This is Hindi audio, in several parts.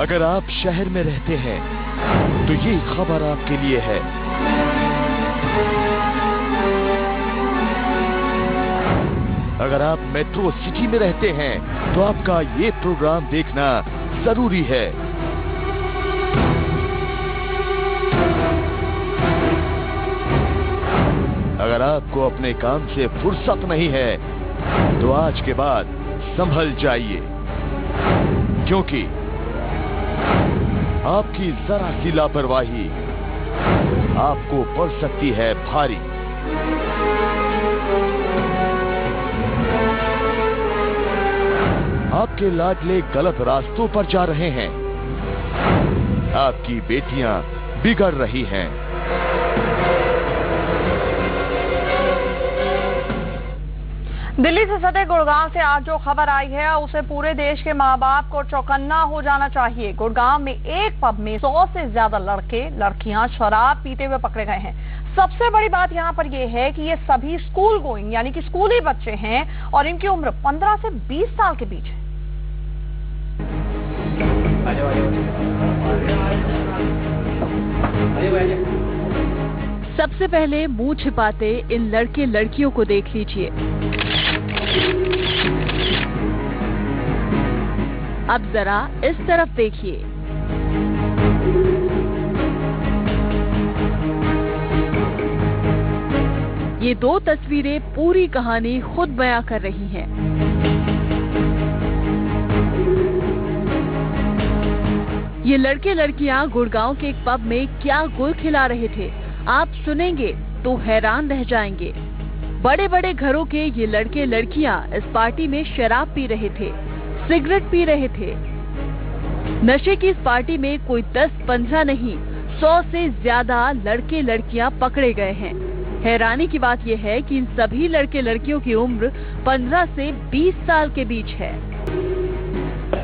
अगर आप शहर में रहते हैं तो ये खबर आपके लिए है। अगर आप मेट्रो सिटी में रहते हैं तो आपका ये प्रोग्राम देखना जरूरी है। अगर आपको अपने काम से फुर्सत नहीं है तो आज के बाद संभल जाइए, क्योंकि आपकी जरा सी लापरवाही आपको पड़ सकती है भारी। आपके लाडले गलत रास्तों पर जा रहे हैं, आपकी बेटियां बिगड़ रही हैं। दिल्ली से सटे गुड़गांव से आज जो खबर आई है उसे पूरे देश के माँ बाप को चौकन्ना हो जाना चाहिए। गुड़गांव में एक पब में 100 से ज्यादा लड़के लड़कियां शराब पीते हुए पकड़े गए हैं। सबसे बड़ी बात यहाँ पर यह है कि ये सभी स्कूल गोइंग यानी कि स्कूली बच्चे हैं और इनकी उम्र 15 से 20 साल के बीच है। सबसे पहले मुंह छिपाते इन लड़के लड़कियों को देख लीजिए। अब जरा इस तरफ देखिए। ये दो तस्वीरें पूरी कहानी खुद बयां कर रही हैं। ये लड़के लड़कियां गुड़गांव के एक पब में क्या गुल खिला रहे थे, आप सुनेंगे तो हैरान रह जाएंगे। बड़े बड़े घरों के ये लड़के लड़कियां इस पार्टी में शराब पी रहे थे, सिगरेट पी रहे थे। नशे की इस पार्टी में कोई 10-15 नहीं 100 से ज्यादा लड़के लड़कियां पकड़े गए हैं। हैरानी की बात यह है कि इन सभी लड़के लड़कियों की उम्र 15 से 20 साल के बीच है।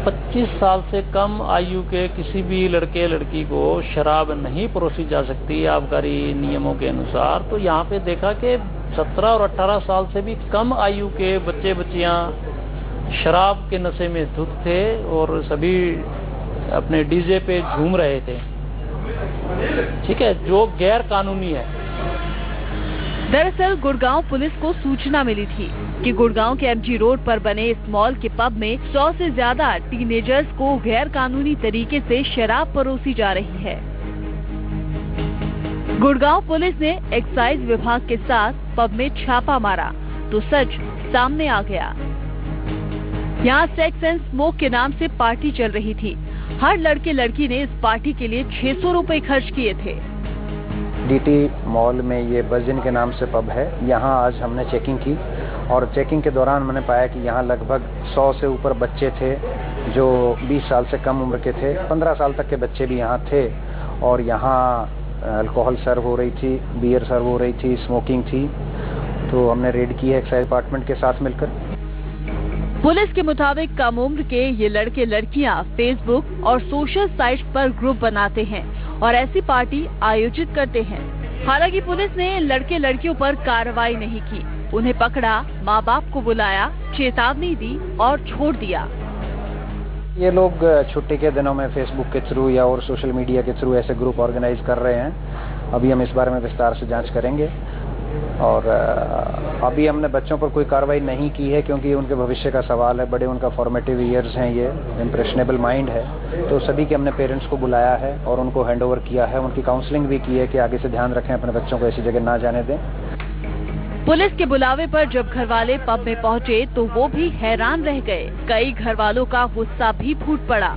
25 साल से कम आयु के किसी भी लड़के लड़की को शराब नहीं परोसी जा सकती आबकारी नियमों के अनुसार। तो यहाँ पे देखा कि 17 और 18 साल से भी कम आयु के बच्चे बच्चियां शराब के नशे में धुत थे और सभी अपने डीजे पे झूम रहे थे, ठीक है, जो गैर कानूनी है। दरअसल गुड़गांव पुलिस को सूचना मिली थी कि गुड़गांव के एमजी रोड पर बने इस मॉल के पब में 100 से ज्यादा टीनेजर्स को गैर कानूनी तरीके से शराब परोसी जा रही है। गुड़गांव पुलिस ने एक्साइज विभाग के साथ पब में छापा मारा तो सच सामने आ गया। यहाँ सेक्स एंड स्मोक के नाम से पार्टी चल रही थी। हर लड़के लड़की ने इस पार्टी के लिए 600 रुपए खर्च किए थे। डीटी मॉल में ये बर्जिन के नाम से पब है। यहाँ आज हमने चेकिंग की और चेकिंग के दौरान मैंने पाया कि यहाँ लगभग 100 से ऊपर बच्चे थे जो 20 साल से कम उम्र के थे। 15 साल तक के बच्चे भी यहाँ थे और यहाँ अल्कोहल सर्व हो रही थी, बियर सर्व हो रही थी, स्मोकिंग थी। तो हमने रेड की है एक्साइज डिपार्टमेंट के साथ मिलकर। पुलिस के मुताबिक कम उम्र के ये लड़के लड़कियां फेसबुक और सोशल साइट पर ग्रुप बनाते हैं और ऐसी पार्टी आयोजित करते हैं। हालांकि पुलिस ने लड़के लड़कियों पर कार्रवाई नहीं की, उन्हें पकड़ा, माँ बाप को बुलाया, चेतावनी दी और छोड़ दिया। ये लोग छुट्टी के दिनों में फेसबुक के थ्रू या और सोशल मीडिया के थ्रू ऐसे ग्रुप ऑर्गेनाइज कर रहे हैं। अभी हम इस बारे में विस्तार से जांच करेंगे और अभी हमने बच्चों पर कोई कार्रवाई नहीं की है क्योंकि उनके भविष्य का सवाल है। बड़े उनका फॉर्मेटिव ईयर्स हैं, ये इम्प्रेशनेबल माइंड है। तो सभी के हमने पेरेंट्स को बुलाया है और उनको हैंडओवर किया है, उनकी काउंसलिंग भी की है कि आगे से ध्यान रखें, अपने बच्चों को ऐसी जगह ना जाने दें। पुलिस के बुलावे पर जब घरवाले पब में पहुंचे तो वो भी हैरान रह गए। कई घरवालों का गुस्सा भी फूट पड़ा।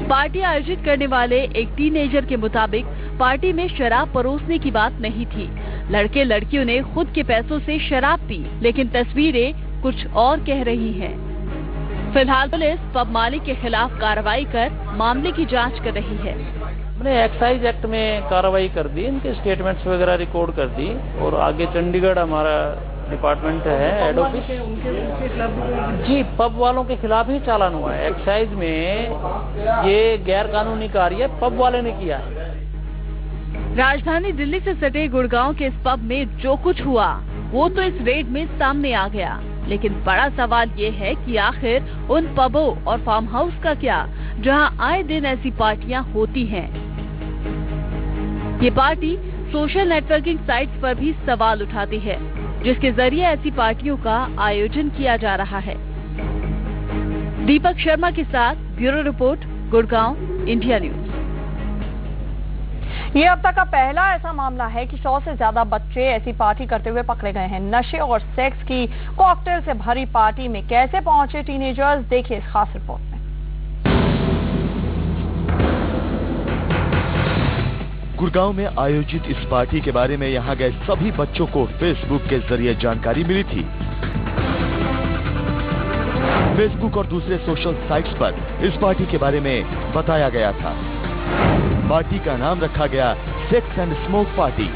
पार्टी आयोजित करने वाले एक टीनेजर के मुताबिक पार्टी में शराब परोसने की बात नहीं थी। लड़के लड़कियों ने खुद के पैसों से शराब पी, लेकिन तस्वीरें कुछ और कह रही हैं। फिलहाल पुलिस पब मालिक के खिलाफ कार्रवाई कर मामले की जांच कर रही है। हमने एक्साइज एक्ट में कार्रवाई कर दी, इनके स्टेटमेंट्स वगैरह रिकॉर्ड कर दी और आगे चंडीगढ़ हमारा डिपार्टमेंट है हेड ऑफिस जी, पब वालों के खिलाफ ही चालान हुआ है। एक्साइज में ये गैर कानूनी कार्य पब वाले ने किया है। राजधानी दिल्ली से सटे गुड़गांव के इस पब में जो कुछ हुआ वो तो इस रेड में सामने आ गया, लेकिन बड़ा सवाल ये है कि आखिर उन पबों और फार्म हाउस का क्या, जहां आए दिन ऐसी पार्टियां होती हैं। ये पार्टी सोशल नेटवर्किंग साइट्स पर भी सवाल उठाती है, जिसके जरिए ऐसी पार्टियों का आयोजन किया जा रहा है। दीपक शर्मा के साथ bureau report, Gurgaon, India news. ये अब तक का पहला ऐसा मामला है कि 100 से ज्यादा बच्चे ऐसी पार्टी करते हुए पकड़े गए हैं। नशे और सेक्स की कॉकटेल से भरी पार्टी में कैसे पहुंचे टीनेजर्स, देखिए इस खास रिपोर्ट में। गुड़गांव में आयोजित इस पार्टी के बारे में यहां गए सभी बच्चों को फेसबुक के जरिए जानकारी मिली थी। फेसबुक और दूसरे सोशल साइट्स पर इस पार्टी के बारे में बताया गया था। पार्टी का नाम रखा गया sex and smoke party.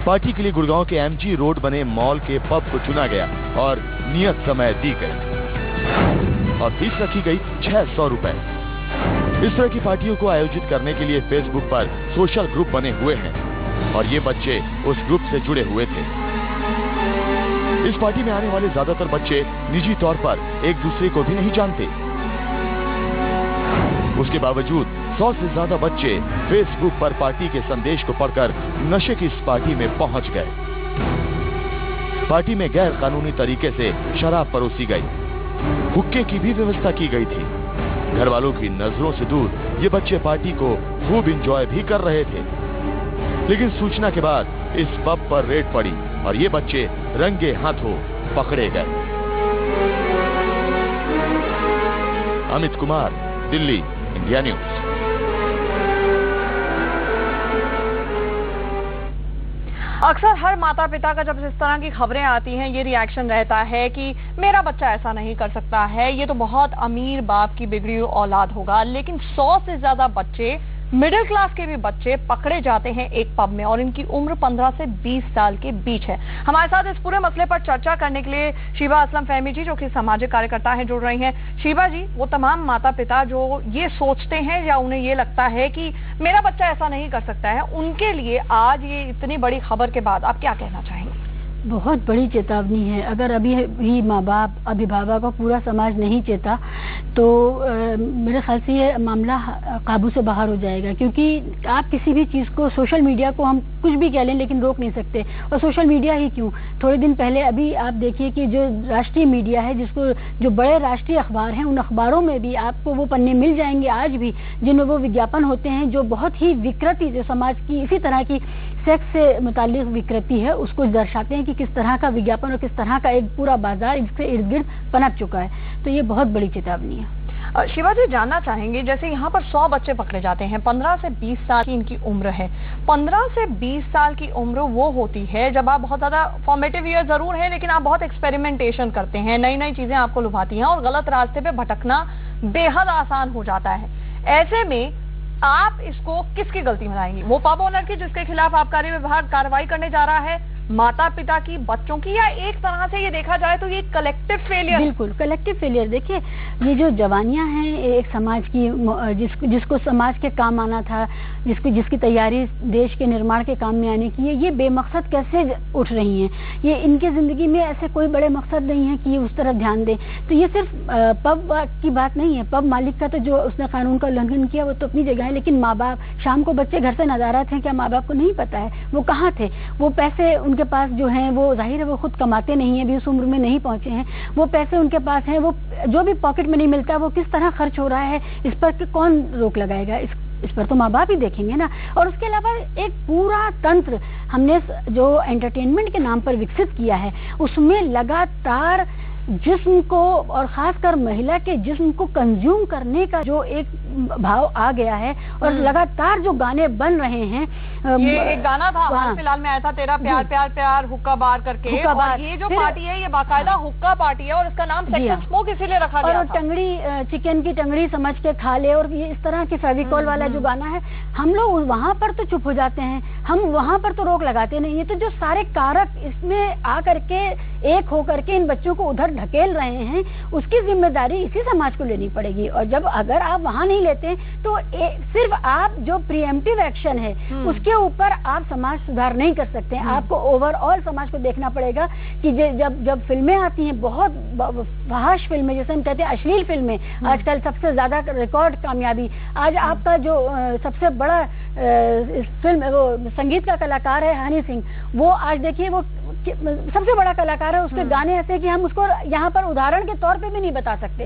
Party के लिए गुड़गांव के एमजी रोड बने मॉल के पब को चुना गया और नियत समय दी गई और फीस रखी गई 600 रुपए। इस तरह की पार्टियों को आयोजित करने के लिए फेसबुक पर सोशल ग्रुप बने हुए हैं और ये बच्चे उस ग्रुप से जुड़े हुए थे। इस पार्टी में आने वाले ज्यादातर बच्चे निजी तौर पर एक दूसरे को भी नहीं जानते। उसके बावजूद 100 से ज्यादा बच्चे फेसबुक पर पार्टी के संदेश को पढ़कर नशे की इस पार्टी में पहुंच गए। पार्टी में गैर कानूनी तरीके से शराब परोसी गई, हुक्के की भी व्यवस्था की गई थी। घर वालों की नजरों से दूर ये बच्चे पार्टी को खूब एंजॉय भी कर रहे थे, लेकिन सूचना के बाद इस पब पर रेड पड़ी और ये बच्चे रंगे हाथों पकड़े गए। Amit Kumar, Delhi, India news. अक्सर हर माता पिता का जब इस तरह की खबरें आती हैं ये रिएक्शन रहता है कि मेरा बच्चा ऐसा नहीं कर सकता है, ये तो बहुत अमीर बाप की बिगड़ी हुई औलाद होगा। लेकिन 100 से ज्यादा बच्चे, मिडिल क्लास के भी बच्चे पकड़े जाते हैं एक पब में और इनकी उम्र 15 से 20 साल के बीच है। हमारे साथ इस पूरे मसले पर चर्चा करने के लिए शीबा असलम फहमी जी, जो कि सामाजिक कार्यकर्ता हैं, जुड़ रही हैं। शीबा जी, वो तमाम माता पिता जो ये सोचते हैं या उन्हें ये लगता है कि मेरा बच्चा ऐसा नहीं कर सकता है, उनके लिए आज ये इतनी बड़ी खबर के बाद आप क्या कहना चाहेंगे? बहुत बड़ी चेतावनी है। अगर अभी भी माँ बाप, अभिभावक और पूरा समाज नहीं चेता तो मेरे ख्याल से ये मामला काबू से बाहर हो जाएगा। क्योंकि आप किसी भी चीज़ को, सोशल मीडिया को हम कुछ भी कह लें लेकिन रोक नहीं सकते। और सोशल मीडिया ही क्यों, थोड़े दिन पहले अभी आप देखिए कि जो राष्ट्रीय मीडिया है, जिसको जो बड़े राष्ट्रीय अखबार हैं, उन अखबारों में भी आपको वो पन्ने मिल जाएंगे आज भी जिनमें वो विज्ञापन होते हैं जो बहुत ही विकृति, जो समाज की इसी तरह की सेक्स से मुताल्लिक विकृति है, उसको दर्शाते हैं कि किस तरह का विज्ञापन और किस तरह का एक पूरा बाजार इसके इर्द गिर्द पनप चुका है। तो ये बहुत बड़ी चेतावनी है। शिवा जी, जानना चाहेंगे, जैसे यहाँ पर 100 बच्चे पकड़े जाते हैं, 15 से 20 साल की इनकी उम्र है। 15 से 20 साल की उम्र वो होती है जब आप बहुत ज्यादा फॉर्मेटिव ईयर जरूर है, लेकिन आप बहुत एक्सपेरिमेंटेशन करते हैं, नई नई चीजें आपको लुभाती हैं और गलत रास्ते पे भटकना बेहद आसान हो जाता है। ऐसे में आप इसको किसकी गलती बनाएंगी? वो पब ओनर की जिसके खिलाफ आबकारी विभाग कार्रवाई करने जा रहा है, माता पिता की, बच्चों की, या एक तरह से ये देखा जाए तो ये कलेक्टिव फेलियर? बिल्कुल कलेक्टिव फेलियर। देखिए, ये जो जवानियां हैं एक समाज की, जिसको समाज के काम आना था, जिसकी तैयारी देश के निर्माण के काम में आने की है, ये बेमकसद कैसे उठ रही हैं। ये इनके जिंदगी में ऐसे कोई बड़े मकसद नहीं है कि ये उस तरफ ध्यान दें। तो ये सिर्फ पब की बात नहीं है। पब मालिक का तो जो उसने कानून का उल्लंघन किया वो तो अपनी जगह है, लेकिन माँ बाप, शाम को बच्चे घर से नदारा थे, क्या माँ बाप को नहीं पता है वो कहाँ थे? वो पैसे उनके पास जो हैं, वो जाहिर है वो खुद कमाते नहीं है, भी उस उम्र में नहीं पहुंचे हैं। वो पैसे उनके पास हैं, वो जो भी पॉकेट में नहीं मिलता वो किस तरह खर्च हो रहा है, इस पर कौन रोक लगाएगा? इस पर तो माँ बाप ही देखेंगे ना। और उसके अलावा एक पूरा तंत्र हमने जो एंटरटेनमेंट के नाम पर विकसित किया है, उसमें लगातार जिस्म को और खासकर महिला के जिस्म को कंज्यूम करने का जो एक भाव आ गया है और लगातार जो गाने बन रहे हैं। ये एक गाना था फिलहाल में आया था, तेरा प्यार प्यार प्यार हुक्का बार करके, और ये जो पार्टी है ये बाकायदा हुक्का पार्टी है और इसका नाम सेक्स एंड स्मोक इसीलिए रखा गया और टंगड़ी, चिकन की टंगड़ी समझ के खा ले, और ये इस तरह की फेविकॉल वाला जो गाना है, हम लोग वहां पर तो चुप हो जाते हैं, हम वहां पर तो रोक लगाते नहीं है। तो जो सारे कारक इसमें आ करके एक होकर के इन बच्चों को उधर ढकेल रहे हैं, उसकी जिम्मेदारी इसी समाज को लेनी पड़ेगी। और जब अगर आप वहां नहीं लेते तो सिर्फ आप जो प्रीएम्प्टिव एक्शन है उसके ऊपर आप समाज सुधार नहीं कर सकते। आपको ओवरऑल समाज को देखना पड़ेगा कि जब फिल्में आती हैं, बहुत फहाश फिल्में, जैसे हम कहते हैं अश्लील फिल्में, आजकल सबसे ज्यादा रिकॉर्ड कामयाबी। आज आपका जो सबसे बड़ा फिल्म वो संगीत का कलाकार है हनी सिंह, वो आज देखिए वो सबसे बड़ा कलाकार है, उसके गाने ऐसे कि हम उसको यहाँ पर उदाहरण के तौर पे भी नहीं बता सकते।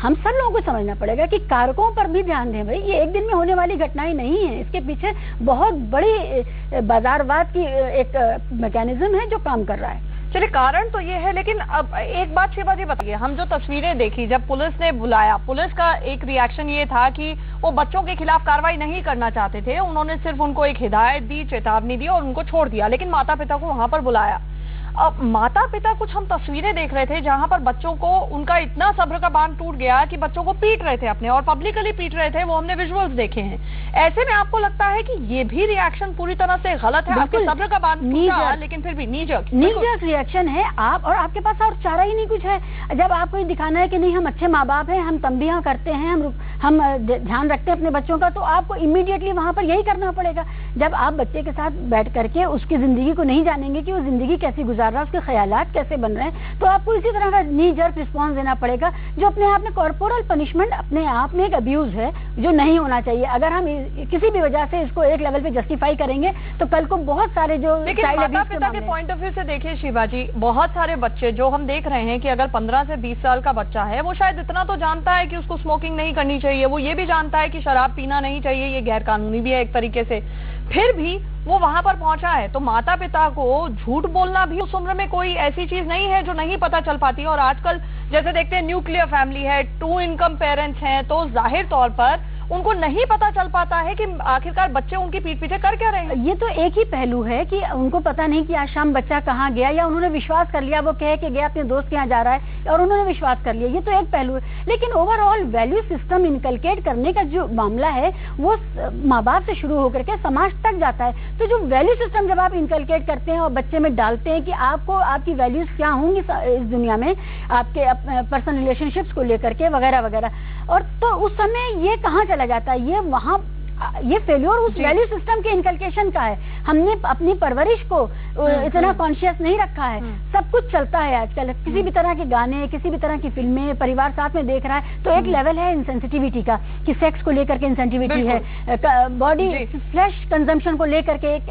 हम सब लोगों को समझना पड़ेगा कि कारकों पर भी ध्यान दें। भाई ये एक दिन में होने वाली घटनाएं नहीं है, इसके पीछे बहुत बड़ी बाजारवाद की एक मैकेनिज्म है जो काम कर रहा है। चलिए, कारण तो ये है, लेकिन अब एक बात शिवा जी बताइए, हम जो तस्वीरें देखी जब पुलिस ने बुलाया, पुलिस का एक रिएक्शन ये था कि वो बच्चों के खिलाफ कार्रवाई नहीं करना चाहते थे, उन्होंने सिर्फ उनको एक हिदायत दी, चेतावनी दी और उनको छोड़ दिया, लेकिन माता पिता को वहां पर बुलाया। अब माता पिता, कुछ हम तस्वीरें देख रहे थे जहां पर बच्चों को, उनका इतना सब्र का बांध टूट गया कि बच्चों को पीट रहे थे अपने, और पब्लिकली पीट रहे थे, वो हमने विजुअल्स देखे हैं। ऐसे में आपको लगता है कि ये भी रिएक्शन पूरी तरह से गलत है? आपके सब्र का बांध टूटा, लेकिन फिर भी नीजक रिएक्शन है आप, और आपके पास और चारा ही नहीं कुछ है। जब आपको ये दिखाना है कि नहीं हम अच्छे माँ बाप हैं, हम तंबियां करते हैं, हम ध्यान रखते हैं अपने बच्चों का, तो आपको इमीडिएटली वहां पर यही करना पड़ेगा। जब आप बच्चे के साथ बैठ करके उसकी जिंदगी को नहीं जानेंगे कि वो जिंदगी कैसी गुजार रहा है, उसके ख्यालात कैसे बन रहे हैं, तो आपको इसी तरह का नी जर्क रिस्पॉन्स देना पड़ेगा, जो अपने आप में कॉर्पोरल पनिशमेंट अपने आप में एक अब्यूज है जो नहीं होना चाहिए। अगर हम किसी भी वजह से इसको एक लेवल पे जस्टिफाई करेंगे तो कल को बहुत सारे जो माता पिता के पॉइंट ऑफ व्यू से देखिए शिवाजी, बहुत सारे बच्चे जो हम देख रहे हैं कि अगर 15 से 20 साल का बच्चा है, वो शायद इतना तो जानता है कि उसको स्मोकिंग नहीं करनी चाहिए, वो ये भी जानता है कि शराब पीना नहीं चाहिए, ये गैर कानूनी भी है एक तरीके से, फिर भी वो वहां पर पहुंचा है। तो माता पिता को झूठ बोलना भी उस उम्र में कोई ऐसी चीज नहीं है जो नहीं पता चल पाती है। और आजकल जैसे देखते हैं न्यूक्लियर फैमिली है, 2 इनकम पेरेंट्स हैं, तो जाहिर तौर पर उनको नहीं पता चल पाता है कि आखिरकार बच्चे उनकी पीठ पीछे कर क्या रहे हैं। ये तो एक ही पहलू है कि उनको पता नहीं कि आज शाम बच्चा कहाँ गया, या उन्होंने विश्वास कर लिया, वो कह के गया अपने दोस्त के यहाँ जा रहा है और उन्होंने विश्वास कर लिया, ये तो एक पहलू है। लेकिन ओवरऑल वैल्यू सिस्टम इनकलकेट करने का जो मामला है वो माँ बाप से शुरू होकर के समाज तक जाता है। तो जो वैल्यू सिस्टम जब आप इनकलकेट करते हैं और बच्चे में डालते हैं कि आपको आपकी वैल्यूज क्या होंगी इस दुनिया में, आपके पर्सनल रिलेशनशिप्स को लेकर के वगैरह वगैरह, और तो उस समय ये कहाँ चला जाता है, ये फेल्योर उस वैल्यू सिस्टम के इनकलकेशन का है। हमने अपनी परवरिश को इतना कॉन्शियस नहीं रखा है। सब कुछ चलता है आजकल, किसी भी तरह के गाने, किसी भी तरह की फिल्में, परिवार साथ में देख रहा है, तो एक लेवल है इंसेंसिटिविटी का कि सेक्स को लेकर के इंसेंसिटिविटी है, बॉडी फ्लैश कंजम्पशन को लेकर के एक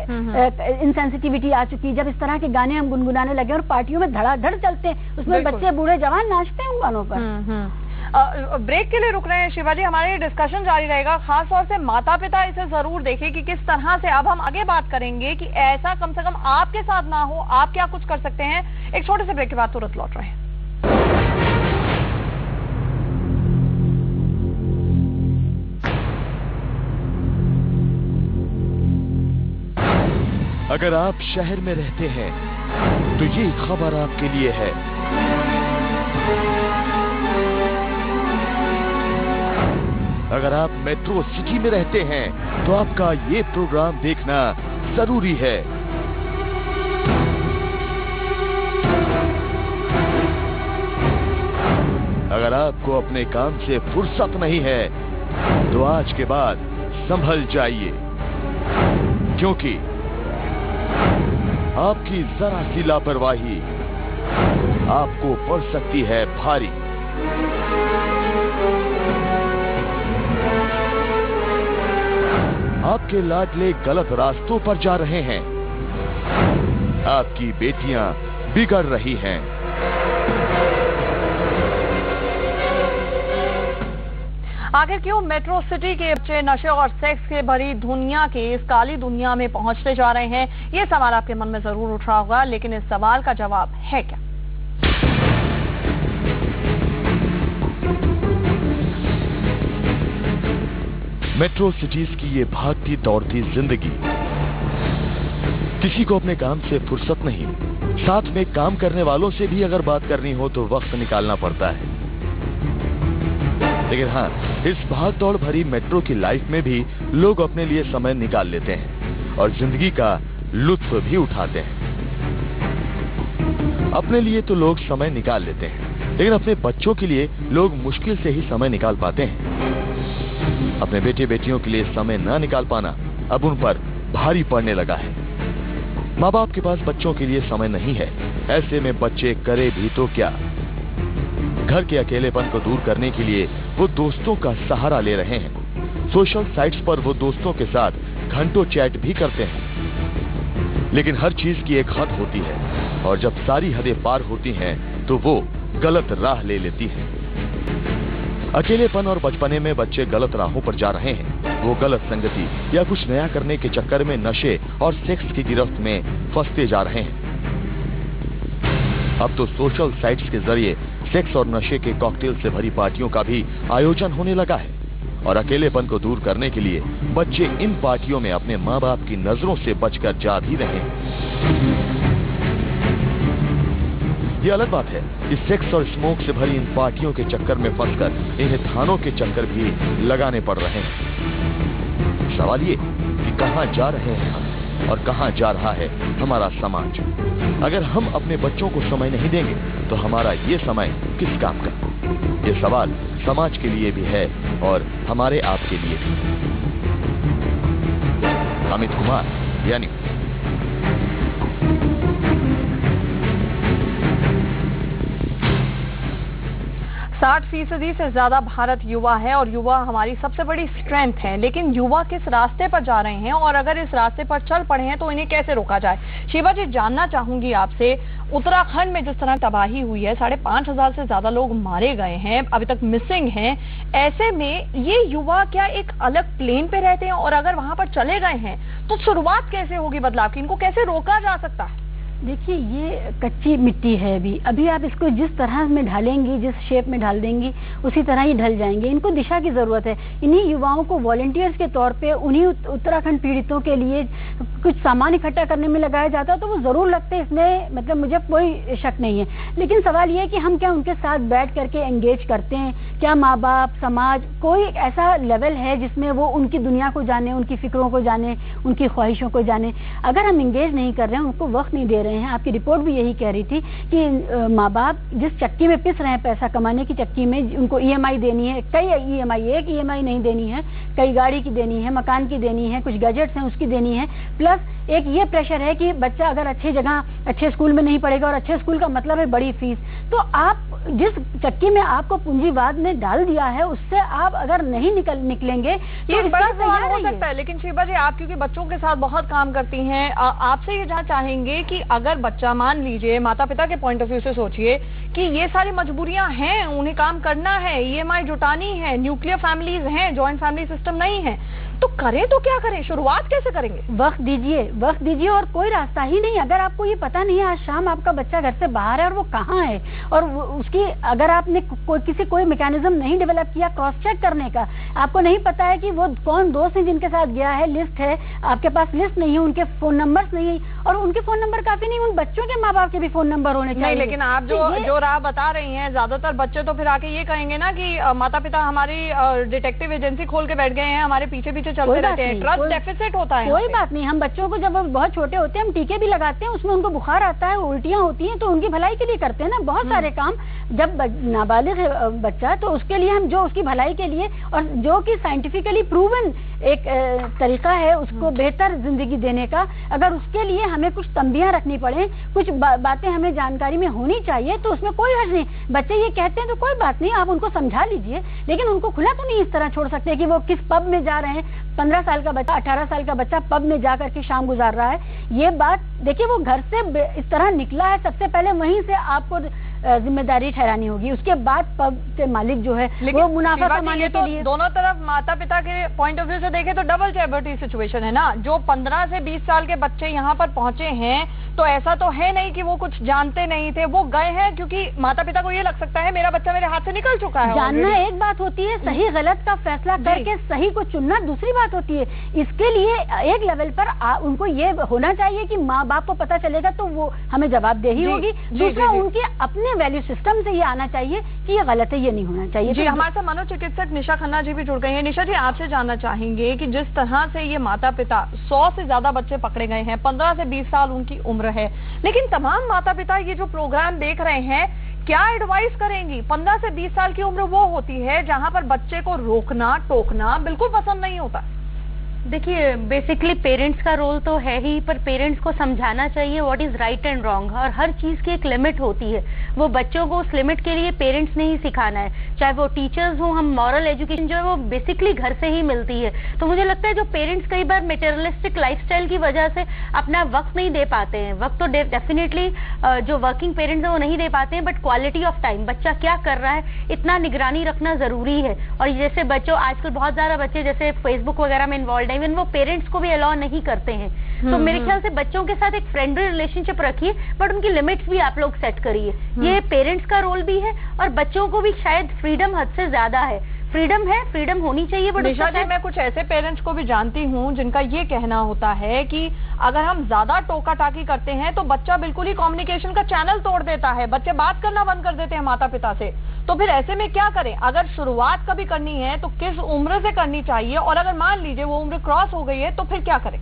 इंसेंसिटिविटी आ चुकी है। जब इस तरह के गाने हम गुनगुनाने लगे और पार्टियों में धड़ाधड़ चलते हैं, उसमें बच्चे बूढ़े जवान नाचते हैं उन गानों पर। ब्रेक के लिए रुक रहे हैं शिवाजी, हमारे डिस्कशन जारी रहेगा। खास तौर से माता पिता इसे जरूर देखें कि किस तरह से, अब हम आगे बात करेंगे कि ऐसा कम से कम आपके साथ ना हो, आप क्या कुछ कर सकते हैं। एक छोटे से ब्रेक के बाद तुरंत लौट रहे हैं। अगर आप शहर में रहते हैं तो ये खबर आपके लिए है। अगर आप मेट्रो सिटी में रहते हैं तो आपका ये प्रोग्राम देखना जरूरी है। अगर आपको अपने काम से फुर्सत नहीं है तो आज के बाद संभल जाइए, क्योंकि आपकी जरा सी लापरवाही आपको पड़ सकती है भारी। आपके लाडले गलत रास्तों पर जा रहे हैं, आपकी बेटियां बिगड़ रही हैं। आखिर क्यों मेट्रो सिटी के बच्चे नशे और सेक्स के भरी दुनिया के इस काली दुनिया में पहुंचते जा रहे हैं, ये सवाल आपके मन में जरूर उठ रहा होगा, लेकिन इस सवाल का जवाब है क्या? मेट्रो सिटीज की ये भागती दौड़ती जिंदगी, किसी को अपने काम से फुर्सत नहीं, साथ में काम करने वालों से भी अगर बात करनी हो तो वक्त निकालना पड़ता है। लेकिन हाँ, इस भाग दौड़ भरी मेट्रो की लाइफ में भी लोग अपने लिए समय निकाल लेते हैं और जिंदगी का लुत्फ भी उठाते हैं। अपने लिए तो लोग समय निकाल लेते हैं, लेकिन अपने बच्चों के लिए लोग मुश्किल से ही समय निकाल पाते हैं। अपने बेटे बेटियों के लिए समय न निकाल पाना अब उन पर भारी पड़ने लगा है। माँ बाप के पास बच्चों के लिए समय नहीं है, ऐसे में बच्चे करे भी तो क्या। घर के अकेलेपन को दूर करने के लिए वो दोस्तों का सहारा ले रहे हैं। सोशल साइट्स पर वो दोस्तों के साथ घंटों चैट भी करते हैं, लेकिन हर चीज की एक हद होती है और जब सारी हदें पार होती हैं तो वो गलत राह ले लेती हैं। अकेलेपन और बचपने में बच्चे गलत राहों पर जा रहे हैं। वो गलत संगति या कुछ नया करने के चक्कर में नशे और सेक्स की गिरफ्त में फंसते जा रहे हैं। अब तो सोशल साइट्स के जरिए सेक्स और नशे के कॉकटेल से भरी पार्टियों का भी आयोजन होने लगा है और अकेलेपन को दूर करने के लिए बच्चे इन पार्टियों में अपने माँ बाप की नजरों से बचकर जा भी रहे हैं। ये अलग बात है कि सेक्स और स्मोक से भरी इन पार्टियों के चक्कर में फंसकर इन्हें थानों के चक्कर भी लगाने पड़ रहे हैं। सवाल ये कि कहां जा रहे हैं हम और कहां जा रहा है हमारा समाज। अगर हम अपने बच्चों को समय नहीं देंगे तो हमारा ये समय किस काम का। ये सवाल समाज के लिए भी है और हमारे आपके लिए भी। अमित कुमार, यानी 60% से ज्यादा भारत युवा है और युवा हमारी सबसे बड़ी स्ट्रेंथ है। लेकिन युवा किस रास्ते पर जा रहे हैं और अगर इस रास्ते पर चल पड़े हैं तो इन्हें कैसे रोका जाए। शिवा जी, जानना चाहूंगी आपसे, उत्तराखंड में जिस तरह तबाही हुई है, 5,500 से ज्यादा लोग मारे गए हैं, अभी तक मिसिंग हैं। ऐसे में ये युवा क्या एक अलग प्लेन पे रहते हैं और अगर वहां पर चले गए हैं तो शुरुआत कैसे होगी बदलाव की? इनको कैसे रोका जा सकता है? देखिए, ये कच्ची मिट्टी है। अभी आप इसको जिस तरह में ढालेंगी, जिस शेप में ढाल देंगी, उसी तरह ही ढल जाएंगे। इनको दिशा की जरूरत है। इन्हीं युवाओं को वॉलंटियर्स के तौर पे उन्हीं उत्तराखंड पीड़ितों के लिए कुछ सामान इकट्ठा करने में लगाया जाता तो वो जरूर लगते, इसमें मतलब मुझे कोई शक नहीं है। लेकिन सवाल ये है कि हम क्या उनके साथ बैठ करके एंगेज करते हैं? क्या माँ बाप, समाज, कोई ऐसा लेवल है जिसमें वो उनकी दुनिया को जाने, उनकी फिक्रों को जाने, उनकी ख्वाहिशों को जाने? अगर हम एंगेज नहीं कर रहे हैं, उनको वक्त नहीं दे रहे हैं। आपकी रिपोर्ट भी यही कह रही थी कि माँ बाप जिस चक्की में पिस रहे हैं, पैसा कमाने की चक्की में, उनको ईएमआई देनी है, कई ईएमआई, एक ईएमआई नहीं देनी है, कई गाड़ी की देनी है, मकान की देनी है, कुछ गैजेट्स हैं उसकी देनी है। प्लस एक ये प्रेशर है कि बच्चा अगर अच्छी जगह, अच्छे स्कूल में नहीं पढ़ेगा, और अच्छे स्कूल का मतलब है बड़ी फीस। तो आप जिस चक्की में आपको पूंजीवाद ने डाल दिया है, उससे आप अगर नहीं निकलेंगे तो बड़ा सवाल हो सकता है। लेकिन शिवा जी, आप क्योंकि बच्चों के साथ बहुत काम करती हैं, आपसे ये जानना चाहेंगे कि अगर बच्चा, मान लीजिए माता पिता के पॉइंट ऑफ व्यू से सोचिए कि ये सारी मजबूरियां हैं, उन्हें काम करना है, ईएमआई जुटानी है, न्यूक्लियर फैमिलीज हैं, जॉइंट फैमिली सिस्टम नहीं है, तो करें तो क्या करें? शुरुआत कैसे करेंगे? वक्त दीजिए और कोई रास्ता ही नहीं। अगर आपको ये पता नहीं है आज शाम आपका बच्चा घर से बाहर है और वो कहाँ है, और उसकी अगर आपने कोई मैकेनिज्म नहीं डेवलप किया क्रॉस चेक करने का, आपको नहीं पता है कि वो कौन दोस्त है जिनके साथ गया है, लिस्ट है, आपके पास लिस्ट नहीं है, उनके फोन नंबर्स नहीं है, और उनके फोन नंबर काफी नहीं, उन बच्चों के माँ बाप के भी फोन नंबर होने चाहिए। नहीं, लेकिन आप जो राह बता रही हैं, ज्यादातर बच्चे तो फिर आके ये कहेंगे ना कि माता पिता हमारी डिटेक्टिव एजेंसी खोल के बैठ गए हैं, हमारे पीछे चलते रहते हैं, ट्रस्ट डेफिसिट होता है। कोई बात नहीं, हम बच्चों को जब वो बहुत छोटे होते हैं हम टीके भी लगाते हैं, उसमें उनको बुखार आता है, उल्टियां होती हैं, तो उनकी भलाई के लिए करते हैं ना बहुत सारे काम। जब नाबालिग है बच्चा तो उसके लिए हम जो उसकी भलाई के लिए, और जो कि साइंटिफिकली प्रूवन एक तरीका है उसको बेहतर जिंदगी देने का, अगर उसके लिए हमें कुछ तंबियां रखनी पड़े, कुछ बातें हमें जानकारी में होनी चाहिए, तो उसमें कोई हर्ज नहीं। बच्चे ये कहते हैं तो कोई बात नहीं, आप उनको समझा लीजिए, लेकिन उनको खुला तो नहीं इस तरह छोड़ सकते कि वो किस पब में जा रहे हैं। 15 साल का बच्चा, 18 साल का बच्चा पब में जाकर के शाम गुजार रहा है। ये बात देखिए, वो घर से इस तरह निकला है, सबसे पहले वहीं से आपको जिम्मेदारी ठहरानी होगी, उसके बाद पब के मालिक जो है वो मुनाफा कमाने के लिए। दोनों तरफ माता पिता के पॉइंट ऑफ व्यू से देखें तो डबल जेबर्टी सिचुएशन है ना। जो 15 से 20 साल के बच्चे यहाँ पर पहुंचे हैं, तो ऐसा तो है नहीं कि वो कुछ जानते नहीं थे, वो गए हैं क्योंकि माता पिता को ये लग सकता है मेरा बच्चा मेरे हाथ से निकल चुका है। जानना एक बात होती है, सही गलत का फैसला करके सही को चुनना दूसरी बात होती है। इसके लिए एक लेवल पर उनको ये होना चाहिए कि माँ बाप को पता चलेगा तो वो हमें जवाबदेही होगी। दूसरा, उनके अपने वैल्यू सिस्टम से ये आना चाहिए कि ये गलत है, ये नहीं होना चाहिए। जी, हमारे साथ मनोचिकित्सक निशा खन्ना जी भी जुड़ गई हैं। निशा जी, आपसे जानना चाहेंगे कि जिस तरह से ये माता पिता, 100 से ज्यादा बच्चे पकड़े गए हैं, 15 से 20 साल उनकी उम्र उम्र है। लेकिन तमाम माता पिता ये जो प्रोग्राम देख रहे हैं, क्या एडवाइस करेंगी? 15 से 20 साल की उम्र वो होती है जहां पर बच्चे को रोकना टोकना बिल्कुल पसंद नहीं होता। देखिए, बेसिकली पेरेंट्स का रोल तो है ही, पर पेरेंट्स को समझाना चाहिए what is right and wrong, और हर चीज की एक लिमिट होती है। वो बच्चों को उस लिमिट के लिए पेरेंट्स ने ही सिखाना है, चाहे वो टीचर्स हो। हम मॉरल एजुकेशन जो है वो बेसिकली घर से ही मिलती है। तो मुझे लगता है जो पेरेंट्स कई बार मेटेरियलिस्टिक लाइफस्टाइल की वजह से अपना वक्त नहीं दे पाते हैं, वक्त तो डेफिनेटली जो वर्किंग पेरेंट्स है वो नहीं दे पाते हैं, बट क्वालिटी ऑफ टाइम, बच्चा क्या कर रहा है इतना निगरानी रखना जरूरी है। और जैसे बच्चों, आजकल बहुत ज्यादा बच्चे जैसे फेसबुक वगैरह में इन्वॉल्व, इवन वो पेरेंट्स को भी अलाउ नहीं करते हैं। तो मेरे ख्याल से बच्चों के साथ एक फ्रेंडली रिलेशनशिप रखिए, बट उनकी लिमिट्स भी आप लोग सेट करिए। ये पेरेंट्स का रोल भी है, और बच्चों को भी शायद फ्रीडम हद से ज्यादा है। फ्रीडम है, फ्रीडम होनी चाहिए। बट निशा जी, मैं कुछ ऐसे पेरेंट्स को भी जानती हूँ जिनका ये कहना होता है कि अगर हम ज्यादा टोका टाकी करते हैं तो बच्चा बिल्कुल ही कम्युनिकेशन का चैनल तोड़ देता है, बच्चे बात करना बंद कर देते हैं माता पिता से। तो फिर ऐसे में क्या करें? अगर शुरुआत कभी करनी है तो किस उम्र से करनी चाहिए, और अगर मान लीजिए वो उम्र क्रॉस हो गई है तो फिर क्या करें?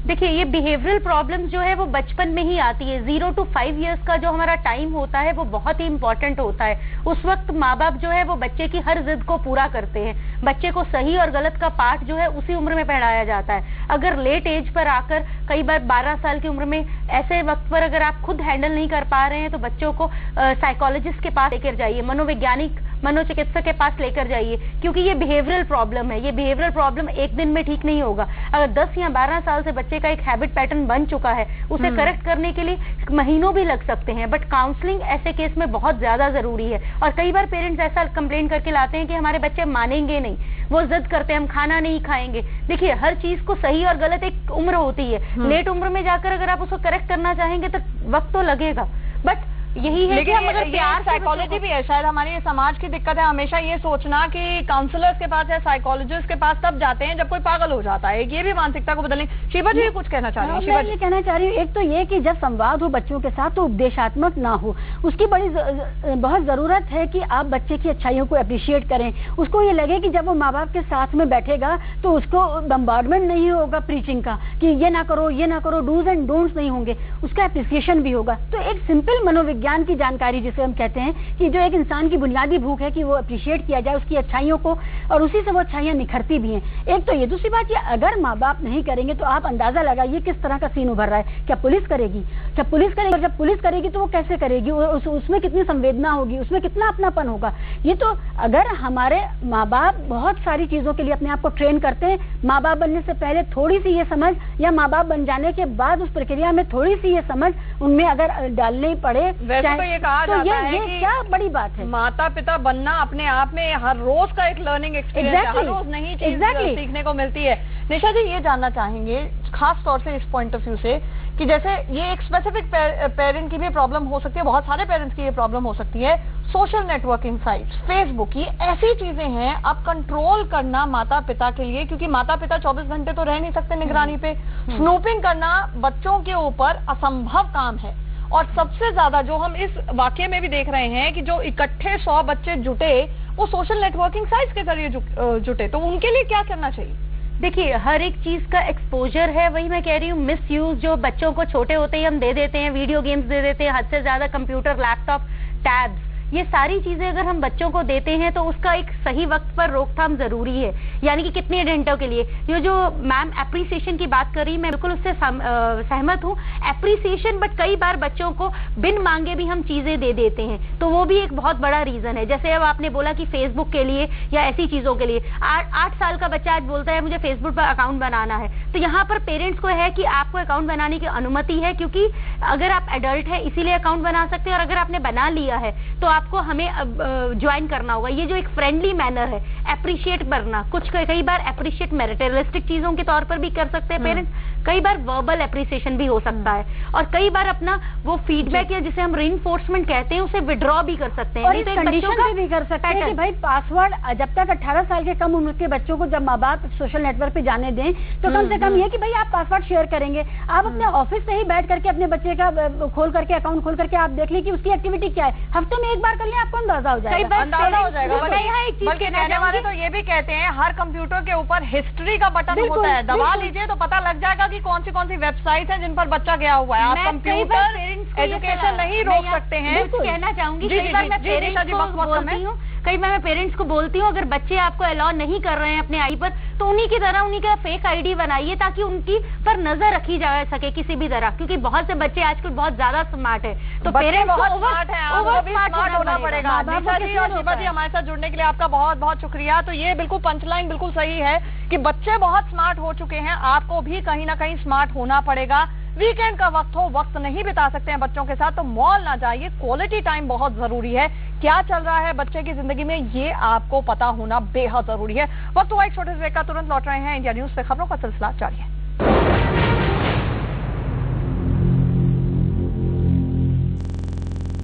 देखिए, ये बिहेवियरल प्रॉब्लम्स जो है वो बचपन में ही आती है। 0 to 5 इयर्स का जो हमारा टाइम होता है वो बहुत ही इंपॉर्टेंट होता है। उस वक्त माँ बाप जो है वो बच्चे की हर जिद को पूरा करते हैं। बच्चे को सही और गलत का पाठ जो है उसी उम्र में पढ़ाया जाता है। अगर लेट एज पर आकर, कई बार 12 साल की उम्र में, ऐसे वक्त पर अगर आप खुद हैंडल नहीं कर पा रहे हैं तो बच्चों को साइकोलॉजिस्ट के पास लेकर जाइए, मनोवैज्ञानिक, मनोचिकित्सक के पास लेकर जाइए, क्योंकि ये बिहेवियरल प्रॉब्लम है। ये बिहेवियरल प्रॉब्लम एक दिन में ठीक नहीं होगा। अगर 10 या 12 साल से बच्चे का एक हैबिट पैटर्न बन चुका है, उसे करेक्ट करने के लिए महीनों भी लग सकते हैं, बट काउंसलिंग ऐसे केस में बहुत ज्यादा जरूरी है। और कई बार पेरेंट्स ऐसा कंप्लेंट करके लाते हैं कि हमारे बच्चे मानेंगे नहीं, वो जिद करते हैं हम खाना नहीं खाएंगे। देखिए, हर चीज को सही और गलत एक उम्र होती है। लेट उम्र में जाकर अगर आप उसको करेक्ट करना चाहेंगे तो वक्त तो लगेगा, बट यही है कि हम अगर प्यार, साइकोलॉजी भी है शायद हमारी, ये समाज की दिक्कत है हमेशा ये सोचना कि काउंसलर्स के पास या साइकोलॉजिस्ट के पास तब जाते हैं जब कोई पागल हो जाता है। ये भी मानसिकता को बदलने। शिवा जी कुछ कहना चाह रही है? मैं ये कहना चाह रही हूँ, एक तो ये कि जब संवाद हो बच्चों के साथ तो उपदेशात्मक ना हो, उसकी बहुत जरूरत है कि आप बच्चे की अच्छाइयों को अप्रिशिएट करें। उसको ये लगे कि जब वो माँ बाप के साथ में बैठेगा तो उसको बम्बार्डमेंट नहीं होगा प्रीचिंग का कि ये ना करो, ये ना करो, डूज एंड डोंट्स नहीं होंगे, उसका अप्रिसिएशन भी होगा। तो एक सिंपल मनोविज्ञान की जानकारी जिसे हम कहते हैं कि जो एक इंसान की बुनियादी भूख है कि वो अप्रिशिएट किया जाए उसकी अच्छाइयों को, और उसी से वो अच्छाइयां निखरती भी हैं। एक तो ये, दूसरी बात ये, अगर माँ बाप नहीं करेंगे तो आप अंदाजा लगाइए किस तरह का सीन उभर रहा है। क्या पुलिस करेगी? क्या पुलिस करेगी? और जब पुलिस करेगी तो वो कैसे करेगी? उसमें कितनी संवेदना होगी, उसमें कितना अपनापन होगा। ये तो अगर हमारे माँ बाप बहुत सारी चीजों के लिए अपने आप को ट्रेन करते हैं, माँ बाप बनने से पहले थोड़ी सी ये समझ, या माँ बाप बन जाने के बाद उस प्रक्रिया में थोड़ी सी ये समझ उनमें अगर डालनी पड़े, ये कहा जाता है कि क्या बड़ी बात है। माता पिता बनना अपने आप में हर रोज का एक लर्निंग एक्सपीरियंस है, हर रोज नई चीज सीखने को मिलती है। निशा जी, ये जानना चाहेंगे खास तौर से इस पॉइंट ऑफ व्यू से कि जैसे ये एक स्पेसिफिक पेरेंट की भी प्रॉब्लम हो सकती है, बहुत सारे पेरेंट्स की ये प्रॉब्लम हो सकती है। सोशल नेटवर्किंग साइट्स, फेसबुक, ये ऐसी चीजें हैं अब कंट्रोल करना माता पिता के लिए, क्योंकि माता पिता 24 घंटे तो रह नहीं सकते निगरानी पे। स्नूपिंग करना बच्चों के ऊपर असंभव काम है। और सबसे ज्यादा जो हम इस वाकये में भी देख रहे हैं कि जो इकट्ठे 100 बच्चे जुटे वो सोशल नेटवर्किंग साइट्स के जरिए जुटे, तो उनके लिए क्या करना चाहिए? देखिए, हर एक चीज का एक्सपोजर है, वही मैं कह रही हूँ। मिस यूज जो बच्चों को छोटे होते ही हम दे देते हैं, वीडियो गेम्स दे देते हैं, हद से ज्यादा कंप्यूटर, लैपटॉप, टैब्स, ये सारी चीजें अगर हम बच्चों को देते हैं तो उसका एक सही वक्त पर रोकथाम जरूरी है। यानी कि कितने घंटों के लिए, ये जो मैम एप्रिसिएशन की बात कर रही, मैं बिल्कुल उससे सहमत हूँ, एप्रिसिएशन, बट कई बार बच्चों को बिन मांगे भी हम चीजें दे देते हैं, तो वो भी एक बहुत बड़ा रीजन है। जैसे अब आपने बोला कि फेसबुक के लिए या ऐसी चीजों के लिए, 8 साल का बच्चा आज बोलता है मुझे फेसबुक पर अकाउंट बनाना है, तो यहाँ पर पेरेंट्स को है कि आपको अकाउंट बनाने की अनुमति है, क्योंकि अगर आप एडल्ट है इसीलिए अकाउंट बना सकते हैं, और अगर आपने बना लिया है तो आपको हमें ज्वाइन करना होगा। ये जो एक फ्रेंडली मैनर है, अप्रिशिएट करना, कुछ कई बार अप्रिशिएट मेरिटरिस्टिक चीजों के तौर पर भी कर सकते हैं पेरेंट्स, कई बार वर्बल अप्रिसिएशन भी हो सकता है, और कई बार अपना वो फीडबैक या जिसे हम रीइंफोर्समेंट कहते हैं उसे विड्रॉ भी कर सकते हैं, और इस कंडीशन भी कर सकते हैं कि भाई पासवर्ड, जब तक 18 साल के कम उम्र के बच्चों को जब माँ बाप सोशल नेटवर्क पे जाने दें तो कम से कम ये कि भाई आप पासवर्ड शेयर करेंगे। आप अपने ऑफिस से ही बैठ करके अपने बच्चे का खोल करके अकाउंट खोल करके आप देख लें कि उसकी एक्टिविटी क्या है, हफ्ते में एक बार कर लें आपको अंदाजा हो जाएगा। अंदाजा हो जाएगा। बल्कि कहने वाले तो ये भी कहते हैं हर कंप्यूटर के ऊपर हिस्ट्री का बटन होता है, दबा लीजिए तो पता लग जाएगा कि कौन सी वेबसाइट है जिन पर बच्चा गया हुआ है। आप कंप्यूटर एजुकेशन नहीं रोक सकते हैं। कहना चाहूंगी कई बार मैं पेरेंट्स को बोलती हूँ अगर बच्चे आपको अलाउ नहीं कर रहे हैं अपने आईडी पर तो उन्हीं की तरह उन्हीं का फेक आईडी बनाइए ताकि उनकी पर नजर रखी जा सके किसी भी तरह, क्योंकि बहुत से बच्चे आजकल बहुत ज्यादा स्मार्ट है। तो पेरेंट्स बहुत स्मार्ट है, आपको भी स्मार्ट होना पड़ेगा। निशा जी और शिवा जी हमारे साथ जुड़ने के लिए आपका बहुत बहुत शुक्रिया। तो ये बिल्कुल पंचलाइन बिल्कुल सही है कि बच्चे बहुत स्मार्ट हो चुके हैं, आपको भी कहीं ना कहीं स्मार्ट होना पड़ेगा। वीकेंड का वक्त हो, वक्त नहीं बिता सकते हैं बच्चों के साथ तो मॉल ना जाइए, क्वालिटी टाइम बहुत जरूरी है। क्या चल रहा है बच्चे की जिंदगी में ये आपको पता होना बेहद जरूरी है। वक्त हुआ एक छोटे से ब्रेक का, तुरंत लौट रहे हैं। इंडिया न्यूज पे खबरों का सिलसिला जारी है।